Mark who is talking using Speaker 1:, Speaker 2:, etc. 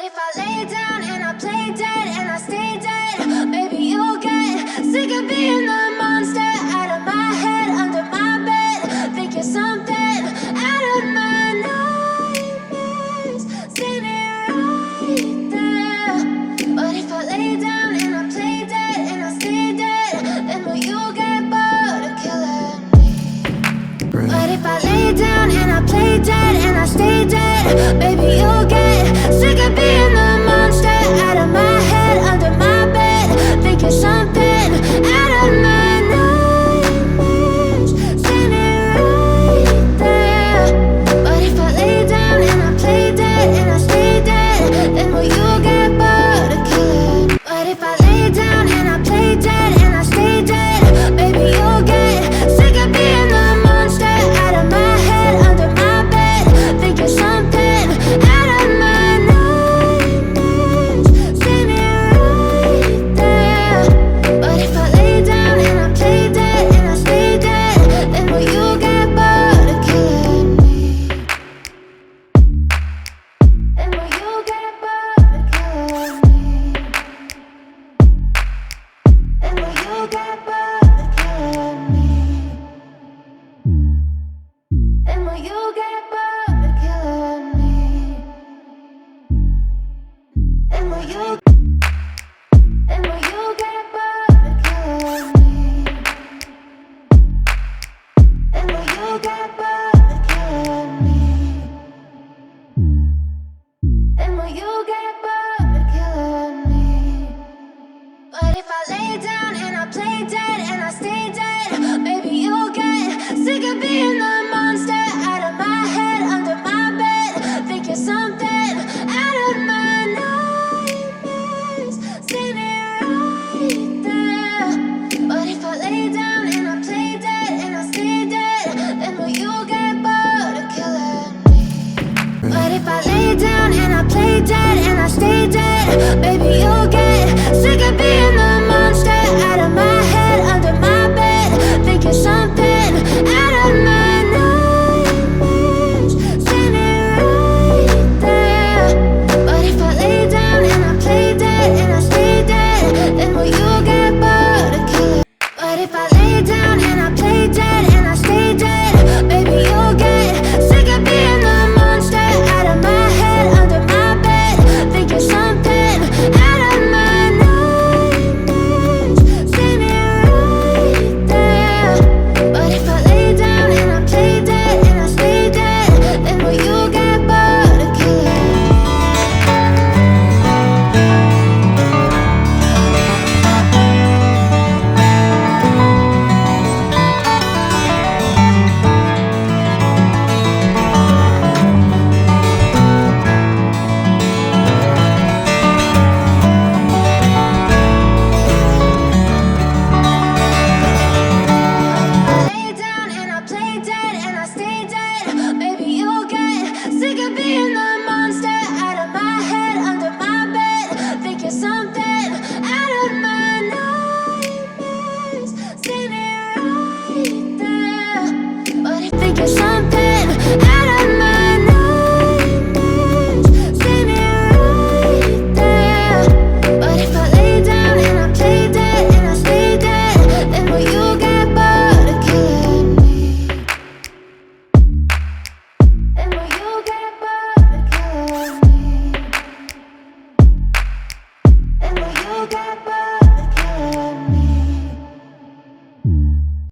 Speaker 1: if I lay down and I play dead and I stay dead, maybe you'll get sick of being the monster out of my head, under my bed. Think you're something out of my nightmares, standing right there. But if I lay down and I play dead and I stay dead, then will you get bored of killing me? But if I lay down and I play dead and I stay dead, maybe you'll get sick of being the monster out of my head, under my bed. Think you're something out of my nightmares, standing right there. But if I lay down and I play dead and I stay dead, then will you get bored of killing me? But if I lay down and I play dead and I stay dead, maybe you'll get sick of being the monster out of my head, under my bed. Think you're something out of my nightmares, standing right there. But if I lay down and I play dead and I stay dead, then will you get bored of killing me? Then will you get bored of killing me? Then will you get bored of killing me? Then will you get bored of killing me? Then will you? Then will you get bored of killing me? Then will you get bored of killing me? Then will you get bored of killing me? But if I lay down and I play dead and I stay dead, maybe you'll get sick of being the monster out of my head, under my bed. Think you're something out of my nightmares, standing right there. But if I lay down and I play dead and I stay dead, then will you get bored of killing me? But if I lay down and I play dead and I stay dead, maybe you'll get sick of being the monster out of my head, under my bed. Think you're something out of my nightmares, standing right there. But if I lay down and I play dead and I stay dead, then will you get bored of killing? But if I lay down and I play dead and I stay dead, maybe you'll get sick of being the monster out of my head, under my bed. Think you're something out of my nightmares, standing right there. But if I lay down and I play dead and I stay dead, then will you get bored of killing me? Lay down and I play dead and I stay dead, maybe you'll get sick of being the monster out of my head, under my bed. Think you're something out of my nightmares, standing right there. But if think you're something out of my nightmares, standing right there. But if I lay down and I play dead and I stay dead, then will you get bored of killing me? Then will you get bored of killing me? Then will you get bored?